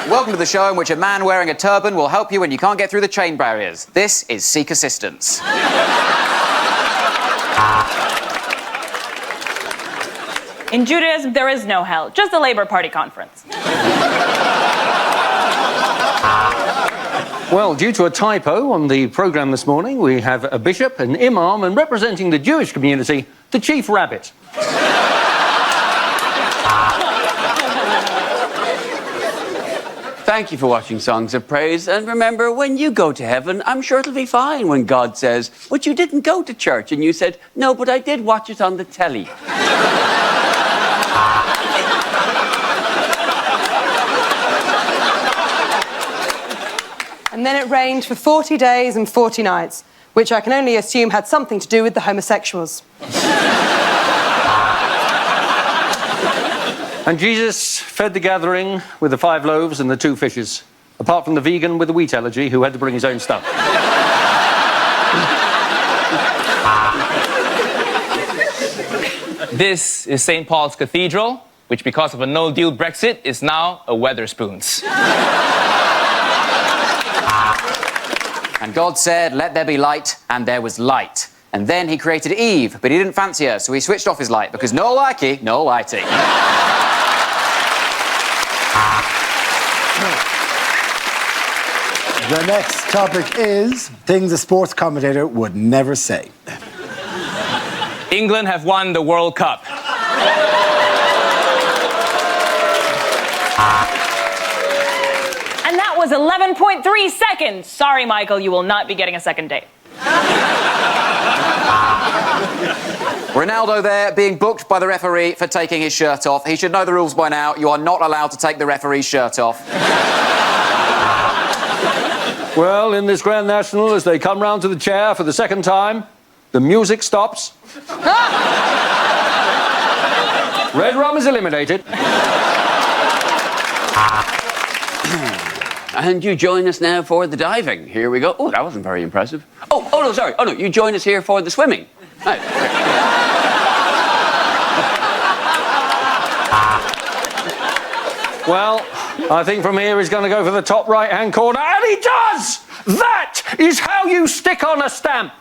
Welcome to the show in which a man wearing a turban will help you when you can't get through the chain barriers. This is Seek Assistance. In Judaism, there is no hell, just a Labour Party conference. Well, due to a typo on the programme this morning, we have a bishop, an imam, and representing the Jewish community, the Chief Rabbit. Thank you for watching Songs of Praise, and remember, when you go to heaven, I'm sure it'll be fine when God says, "But you didn't go to church," and you said, "No, but I did watch it on the telly." And then it rained for 40 days and 40 nights, which I can only assume had something to do with the homosexuals. And Jesus fed the gathering with the 5 loaves and the 2 fishes, apart from the vegan with the wheat allergy who had to bring his own stuff. This is St. Paul's Cathedral, which, because of a no-deal Brexit, is now a Wetherspoons. And God said, "Let there be light," and there was light. And then he created Eve, but he didn't fancy her, so he switched off his light, because no likey, no lighty. The next topic is things a sports commentator would never say. England have won the World Cup. And that was 11.3 seconds. Sorry, Michael, you will not be getting a second date. Ronaldo there being booked by the referee for taking his shirt off. He should know the rules by now. You are not allowed to take the referee's shirt off. Well, in this Grand National, as they come round to the chair for the second time, the music stops. Red rum is eliminated. And you join us now for the diving. Here we go. Oh, that wasn't very impressive. Oh, no, sorry. Oh, no, you join us here for the swimming. Right. Well, I think from here he's going to go for the top right-hand corner, and he does! That is how you stick on a stamp.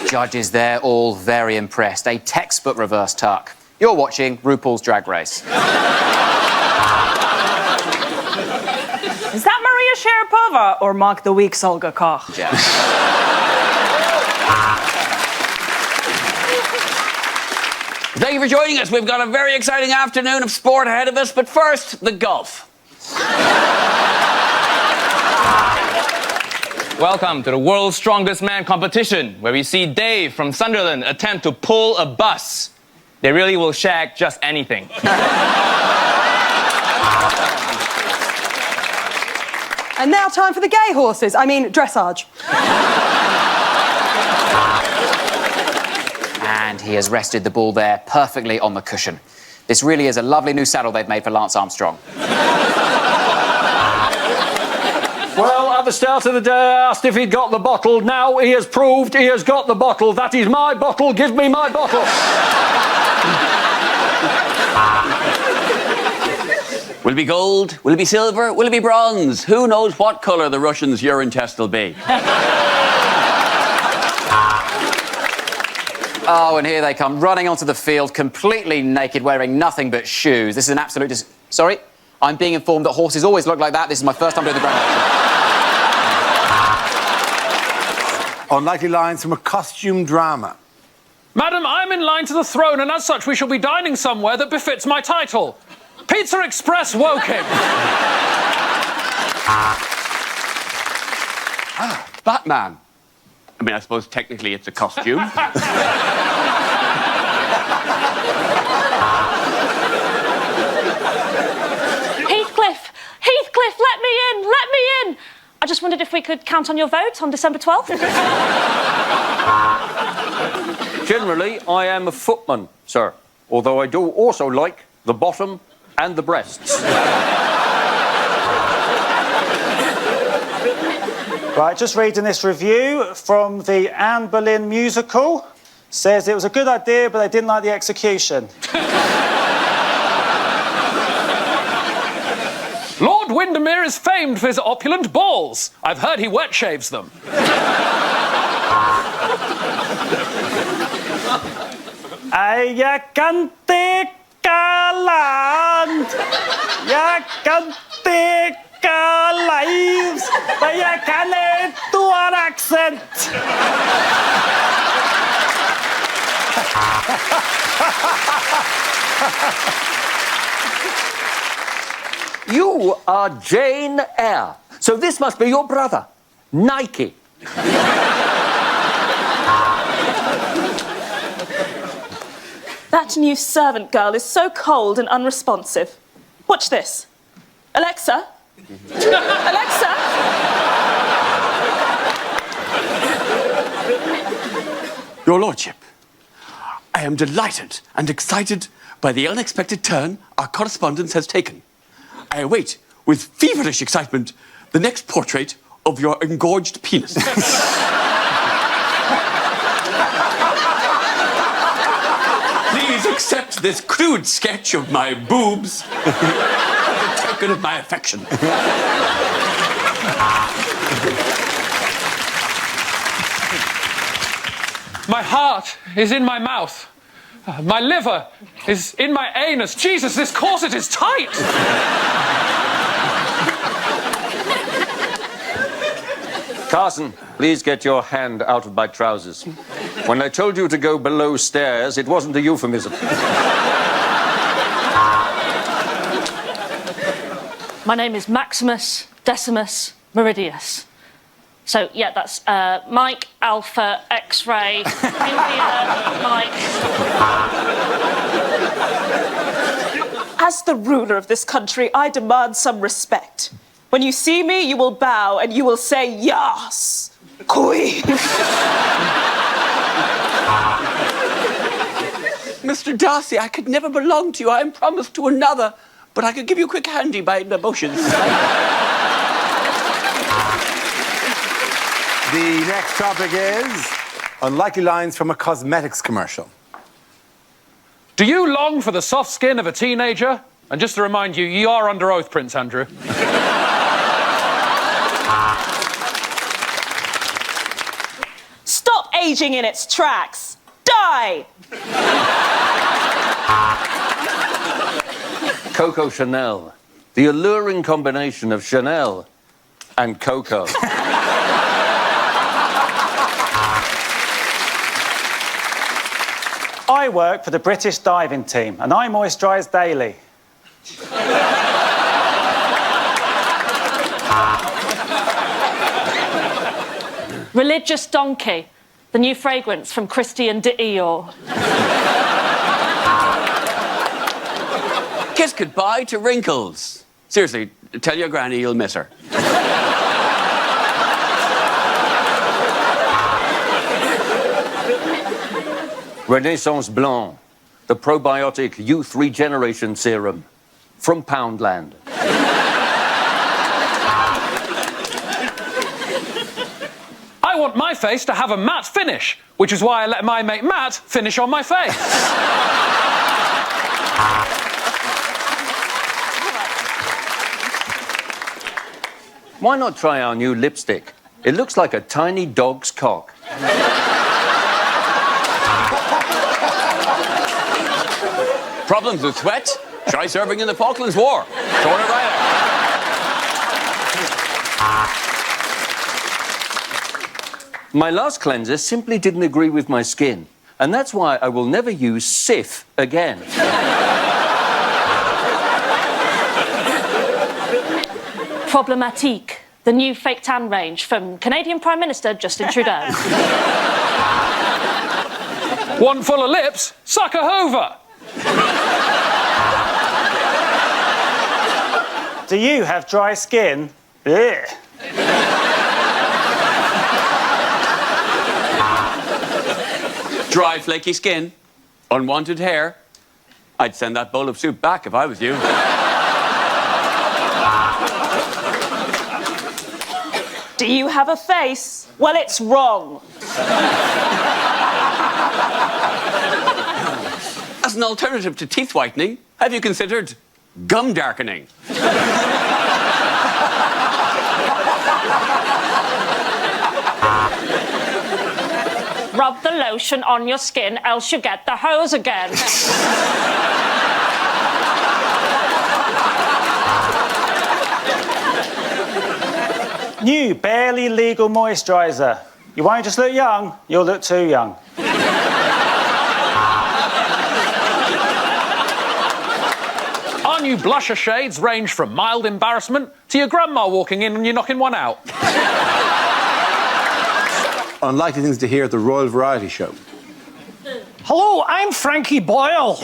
Judges there, all very impressed. A textbook reverse tuck. You're watching RuPaul's Drag Race. Is that Maria Sharapova or Mark the Week's Olga Koch? Thank you for joining us. We've got a very exciting afternoon of sport ahead of us, but first, the golf. Welcome to the world's strongest man competition, where we see Dave from Sunderland attempt to pull a bus. They really will shag just anything. And now time for the gay horses. I mean, dressage. And he has rested the ball there perfectly on the cushion. This really is a lovely new saddle they've made for Lance Armstrong. Well, at the start of the day, I asked if he'd got the bottle. Now he has proved he has got the bottle. That is my bottle. Give me my bottle. Will it be gold? Will it be silver? Will it be bronze? Who knows what colour the Russians' urine test will be? Oh, and here they come, running onto the field, completely naked, wearing nothing but shoes. This is an absolute... Sorry? I'm being informed that horses always look like that. This is my first time doing the Grand National. Unlikely lines from a costume drama. Madam, I'm in line to the throne, and as such, we shall be dining somewhere that befits my title. Pizza Express Woking. Batman. I mean, I suppose technically it's a costume. Heathcliff! Heathcliff, let me in! Let me in! I just wondered if we could count on your vote on December 12th. Generally, I am a footman, sir. Although I do also like the bottom and the breasts. Right, just reading this review from the Anne Boleyn musical. Says it was a good idea, but they didn't like the execution. Lord Windermere is famed for his opulent balls. I've heard he wet shaves them. Jag kan täcka land. Jag kan täcka lives. Men jag kan inte ha accent. You are Jane Eyre. So this must be your brother, Nike. That new servant girl is so cold and unresponsive. Watch this. Alexa? Alexa? Your Lordship, I am delighted and excited by the unexpected turn our correspondence has taken. I await, with feverish excitement, the next portrait of your engorged penis. Please accept this crude sketch of my boobs as a token of my affection. My heart is in my mouth. My liver is in my anus. Jesus, this corset is tight! Carson, please get your hand out of my trousers. When I told you to go below stairs, it wasn't a euphemism. My name is Maximus Decimus Meridius. So, yeah, that's Mike, Alpha, X-ray, India, Mike. As the ruler of this country, I demand some respect. When you see me, you will bow and you will say, "Yes, Queen." Mr. Darcy, I could never belong to you. I am promised to another, but I could give you a quick handy by emotions. The next topic is unlikely lines from a cosmetics commercial. Do you long for the soft skin of a teenager? And just to remind you, you are under oath, Prince Andrew. Stop aging in its tracks. Die! Coco Chanel. The alluring combination of Chanel and Coco. I work for the British diving team and I moisturise daily. Religious Donkey, the new fragrance from Christian Dior. Kiss goodbye to wrinkles. Seriously, tell your granny you'll miss her. Renaissance Blanc. The probiotic youth regeneration serum from Poundland. I want my face to have a matte finish, which is why I let my mate Matt finish on my face. Why not try our new lipstick? It looks like a tiny dog's cock. Problems with sweat? Try serving in the Falklands War. Sort it right out. My last cleanser simply didn't agree with my skin, and that's why I will never use Sif again. Problematique, the new fake tan range from Canadian Prime Minister Justin Trudeau. One full of lips, suck a hover. Do you have dry skin? Ugh. Dry, flaky skin, unwanted hair. I'd send that bowl of soup back if I was you. Do you have a face? Well, it's wrong. As an alternative to teeth whitening, have you considered gum darkening? Rub the lotion on your skin, else you get the hose again. New, barely legal moisturiser. You won't just look young, you'll look too young. Our new blusher shades range from mild embarrassment to your grandma walking in and you knocking one out. Unlikely things to hear at the Royal Variety Show. Hello, I'm Frankie Boyle.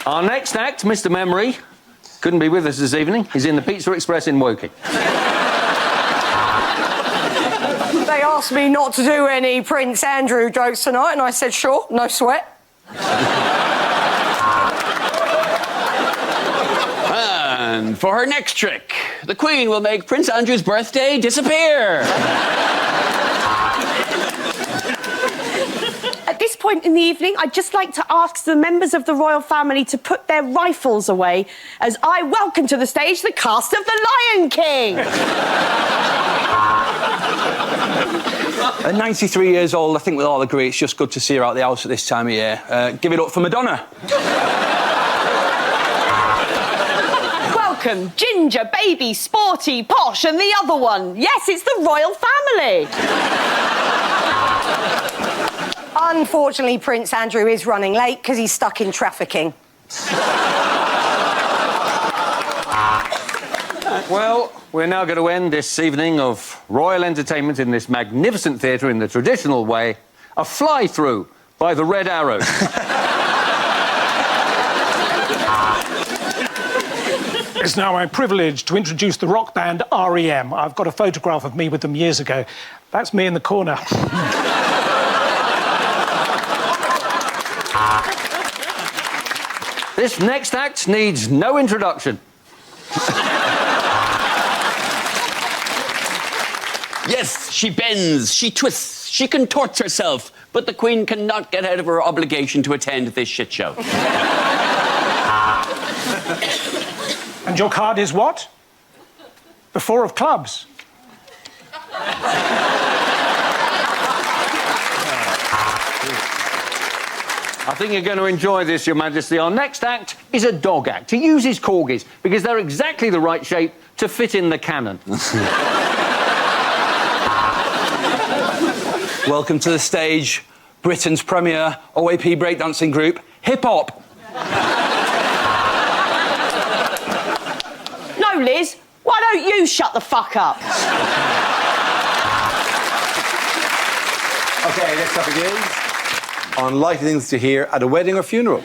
Our next act, Mr. Memory, couldn't be with us this evening. He's in the Pizza Express in Woking. They asked me not to do any Prince Andrew jokes tonight, and I said, sure, no sweat. And for her next trick, the Queen will make Prince Andrew's birthday disappear. At this point in the evening, I'd just like to ask the members of the royal family to put their rifles away as I welcome to the stage the cast of The Lion King. At 93 years old, I think we'll all agree it's just good to see her out the house at this time of year. Give it up for Madonna. Welcome, Ginger, Baby, Sporty, Posh, and the other one. Yes, it's the royal family. Unfortunately, Prince Andrew is running late because he's stuck in trafficking. Well, we're now going to end this evening of royal entertainment in this magnificent theatre in the traditional way, a fly-through by the Red Arrows. It's now my privilege to introduce the rock band REM. I've got a photograph of me with them years ago. That's me in the corner. This next act needs no introduction. Yes, she bends, she twists, she contorts herself, but the Queen cannot get out of her obligation to attend this shit show. And your card is what? The 4 of clubs. I think you're going to enjoy this, Your Majesty. Our next act is a dog act. He uses corgis because they're exactly the right shape to fit in the cannon. Welcome to the stage, Britain's premier OAP breakdancing group, Hip Hop. No, Liz, why don't you shut the fuck up? OK, next topic is unlikely things to hear at a wedding or funeral.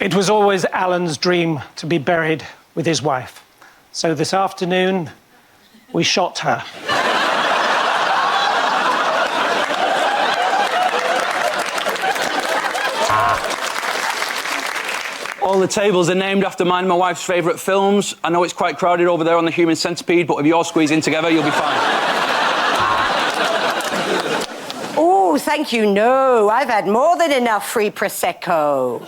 It was always Alan's dream to be buried with his wife. So this afternoon, we shot her. All the tables are named after mine and my wife's favourite films. I know it's quite crowded over there on the Human Centipede, but if you all squeeze in together, you'll be fine. Oh, thank you, no. I've had more than enough free Prosecco.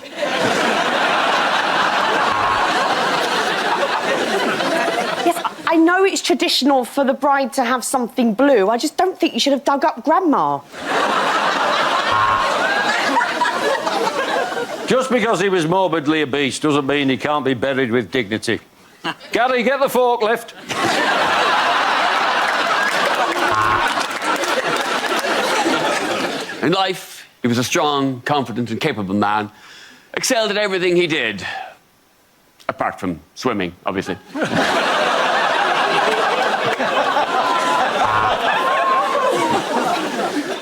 Yes, I know it's traditional for the bride to have something blue. I just don't think you should have dug up Grandma. Just because he was morbidly obese doesn't mean he can't be buried with dignity. Gary, get the forklift. In life, he was a strong, confident and capable man. Excelled at everything he did. Apart from swimming, obviously.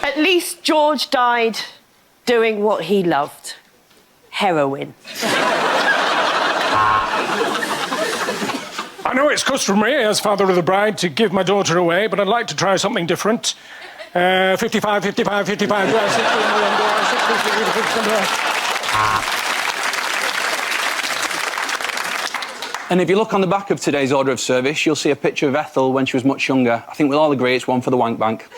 At least George died doing what he loved. Heroin. I know it's customary as father of the bride to give my daughter away, but I'd like to try something different. 55, 55, 55, 60, And if you look on the back of today's order of service, you'll see a picture of Ethel when she was much younger. I think we'll all agree it's one for the wank bank.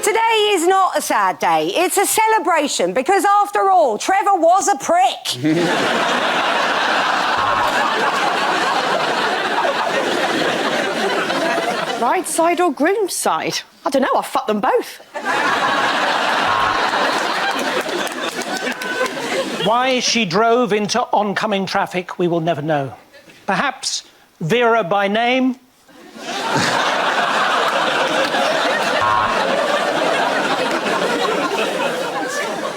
Today is not a sad day. It's a celebration because, after all, Trevor was a prick. Bride side or groom side? I don't know, I fucked them both. Why she drove into oncoming traffic, we will never know. Perhaps Vera by name?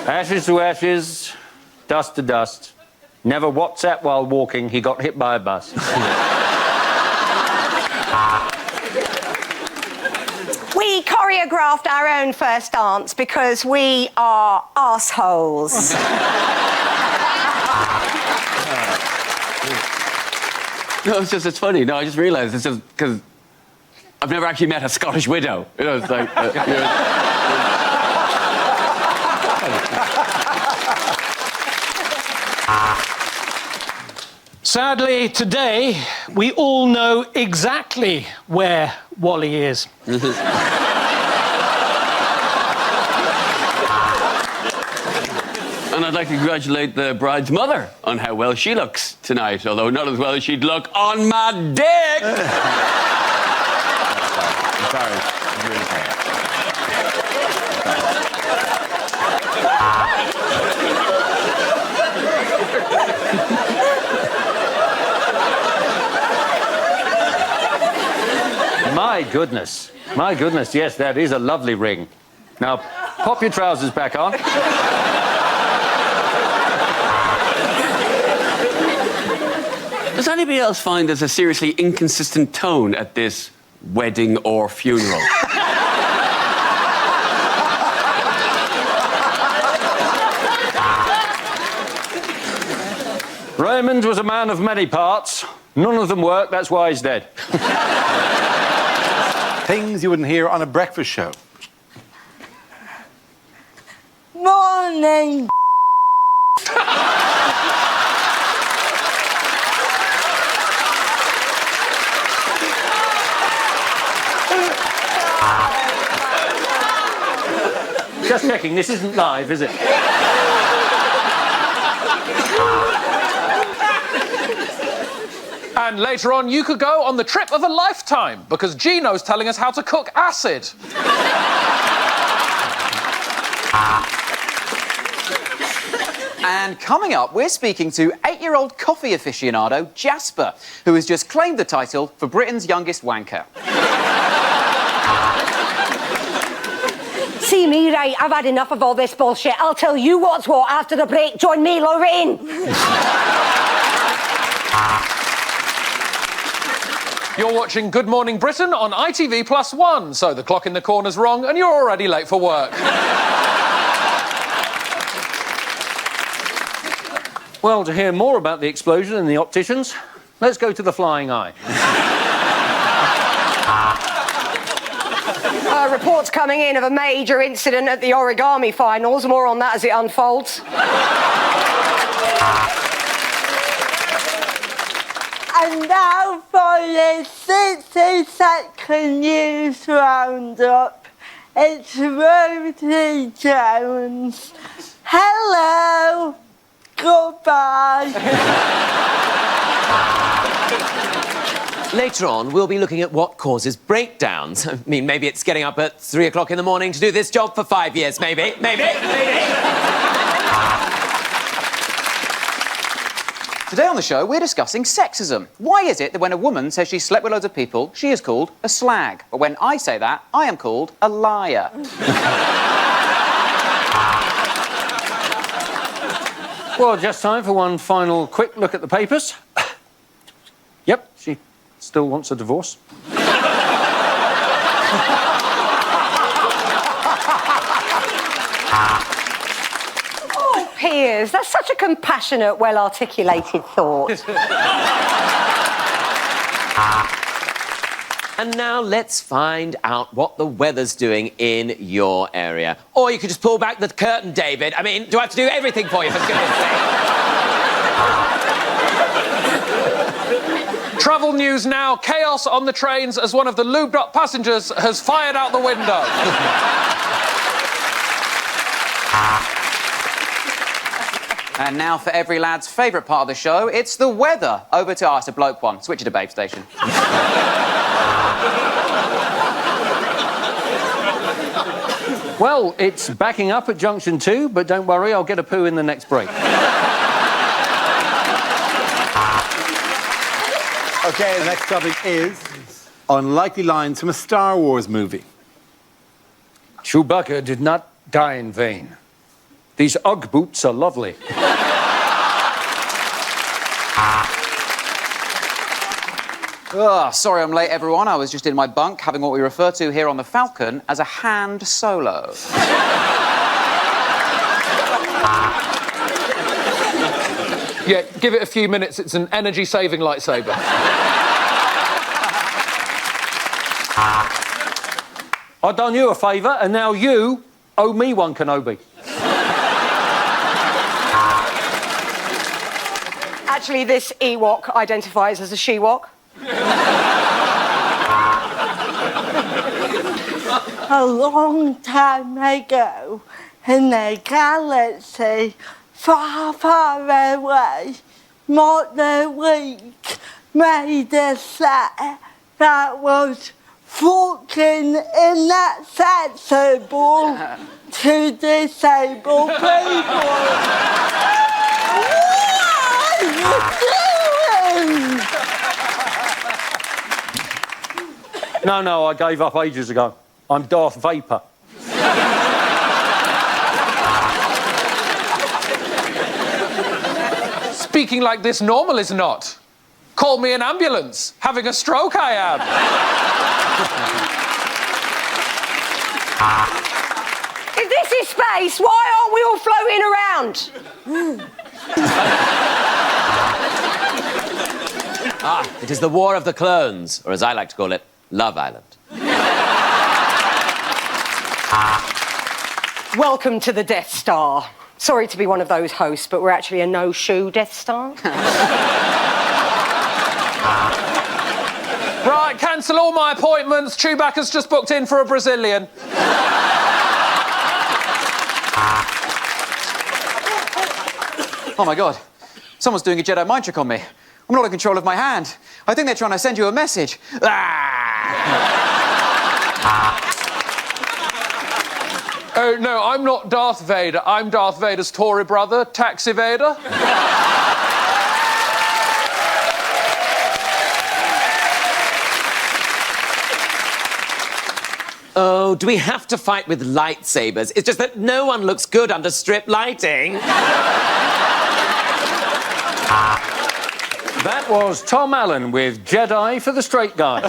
Ashes to ashes, dust to dust. Never WhatsApp while walking, he got hit by a bus. We choreographed our own first dance because we are arseholes. No, it's funny. No, I just realised it's just because I've never actually met a Scottish widow. You know, it's like... Sadly, today, we all know exactly where Wally is. And I'd like to congratulate the bride's mother on how well she looks tonight, although not as well as she'd look on my dick! I'm sorry. I'm really sorry. My goodness, yes, that is a lovely ring. Now, pop your trousers back on. Does anybody else find there's a seriously inconsistent tone at this wedding or funeral? Raymond was a man of many parts. None of them worked, that's why he's dead. Things you wouldn't hear on a breakfast show. Morning. Just checking, this isn't live, is it? And later on, you could go on the trip of a lifetime because Gino's telling us how to cook acid. And coming up, we're speaking to 8-year-old coffee aficionado Jasper, who has just claimed the title for Britain's youngest wanker. See me, right? I've had enough of all this bullshit. I'll tell you what's what after the break. Join me, Lorraine. You're watching Good Morning Britain on ITV+1, so the clock in the corner's wrong and you're already late for work. Well, to hear more about the explosion in the opticians, let's go to the Flying Eye. Reports coming in of a major incident at the origami finals. More on that as it unfolds. And now for the 60-second news roundup. It's Romesh Jones. Hello. Goodbye. Later on, we'll be looking at what causes breakdowns. I mean, maybe it's getting up at 3 o'clock in the morning to do this job for 5 years, maybe. Today on the show, we're discussing sexism. Why is it that when a woman says she slept with loads of people, she is called a slag? But when I say that, I am called a liar. Well, just time for one final quick look at the papers. Yep, she still wants a divorce. Oh, Piers, that's such a compassionate, well-articulated thought. And now let's find out what the weather's doing in your area. Or you could just pull back the curtain, David. I mean, do I have to do everything for you, for goodness sake? Travel news now. Chaos on the trains as one of the lubed-up passengers has fired out the window. And now for every lad's favourite part of the show, it's the weather. Over to it's a bloke one. Switch it to babe station. Well, it's backing up at junction 2, but don't worry, I'll get a poo in the next break. OK, the next topic is unlikely lines from a Star Wars movie. Chewbacca did not die in vain. These Ugg boots are lovely. Sorry I'm late, everyone. I was just in my bunk having what we refer to here on the Falcon as a hand solo. Yeah, give it a few minutes. It's an energy-saving lightsaber. I've done you a favour, and now you owe me one, Kenobi. Actually, this Ewok identifies as a she-wok. A long time ago, in a galaxy far, far away, Mother Week made a set that was fucking inaccessible to disabled people. What are you doing? No, I gave up ages ago. I'm Darth Vader. Speaking like this normal is not. Call me an ambulance. Having a stroke, I am. If this is space, why aren't we all floating around? It is the War of the Clones, or as I like to call it, Love Island. Welcome to the Death Star. Sorry to be one of those hosts, but we're actually a no-shoe Death Star. Right, cancel all my appointments. Chewbacca's just booked in for a Brazilian. Oh my God, someone's doing a Jedi mind trick on me. I'm not in control of my hand. I think they're trying to send you a message. Oh, no, I'm not Darth Vader. I'm Darth Vader's Tory brother, Taxi Vader. Oh, do we have to fight with lightsabers? It's just that no one looks good under strip lighting. That was Tom Allen with Jedi for the Straight Guy.